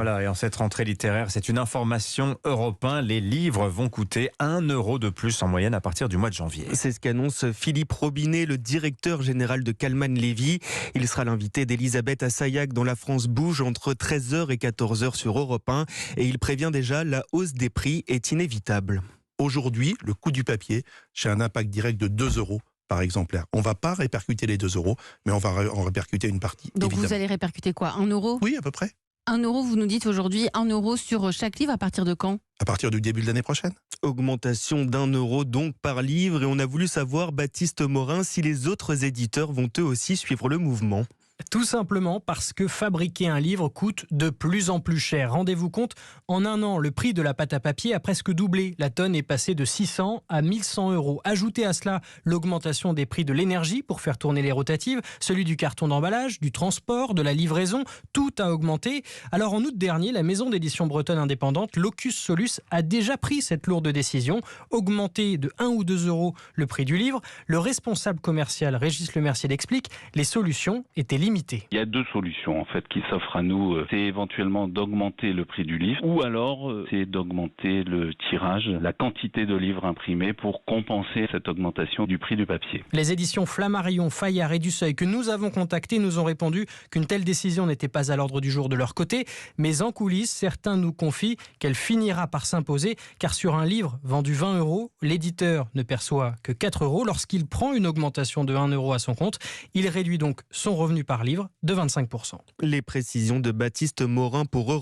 Voilà, et en cette rentrée littéraire, c'est une information Europe 1. Les livres vont coûter 1 euro de plus en moyenne à partir du mois de janvier. C'est ce qu'annonce Philippe Robinet, le directeur général de Calman Levy. Il sera l'invité d'Elisabeth Assayag dans La France bouge entre 13h et 14h sur Europe 1. Et il prévient déjà, la hausse des prix est inévitable. Aujourd'hui, le coût du papier, j'ai un impact direct de 2 euros par exemplaire. On ne va pas répercuter les 2 euros, mais on va en répercuter une partie. Donc évidemment. vous allez répercuter quoi, 1 euro? Oui, à peu près. 1 euro, vous nous dites aujourd'hui 1 euro sur chaque livre, à partir de quand? À partir du début de l'année prochaine. Augmentation d'1 euro donc par livre. Et on a voulu savoir, Baptiste Morin, si les autres éditeurs vont eux aussi suivre le mouvement. Tout simplement parce que fabriquer un livre coûte de plus en plus cher. Rendez-vous compte, en un an, le prix de la pâte à papier a presque doublé. La tonne est passée de 600 à 1100 euros. Ajoutez à cela l'augmentation des prix de l'énergie pour faire tourner les rotatives, celui du carton d'emballage, du transport, de la livraison. Tout a augmenté. Alors en août dernier, la maison d'édition bretonne indépendante, Locus Solus, a déjà pris cette lourde décision, augmenter de 1 ou 2 euros le prix du livre. Le responsable commercial Régis Lemercier l'explique, les solutions étaient limitées. Il y a deux solutions en fait qui s'offrent à nous. C'est éventuellement d'augmenter le prix du livre ou alors c'est d'augmenter le tirage, la quantité de livres imprimés pour compenser cette augmentation du prix du papier. Les éditions Flammarion, Fayard et Dusseuil que nous avons contactés nous ont répondu qu'une telle décision n'était pas à l'ordre du jour de leur côté, mais en coulisses, certains nous confient qu'elle finira par s'imposer car sur un livre vendu 20 euros, l'éditeur ne perçoit que 4 euros. Lorsqu'il prend une augmentation de 1 euro à son compte, il réduit donc son revenu par livre de 25%. Les précisions de Baptiste Morin pour Europe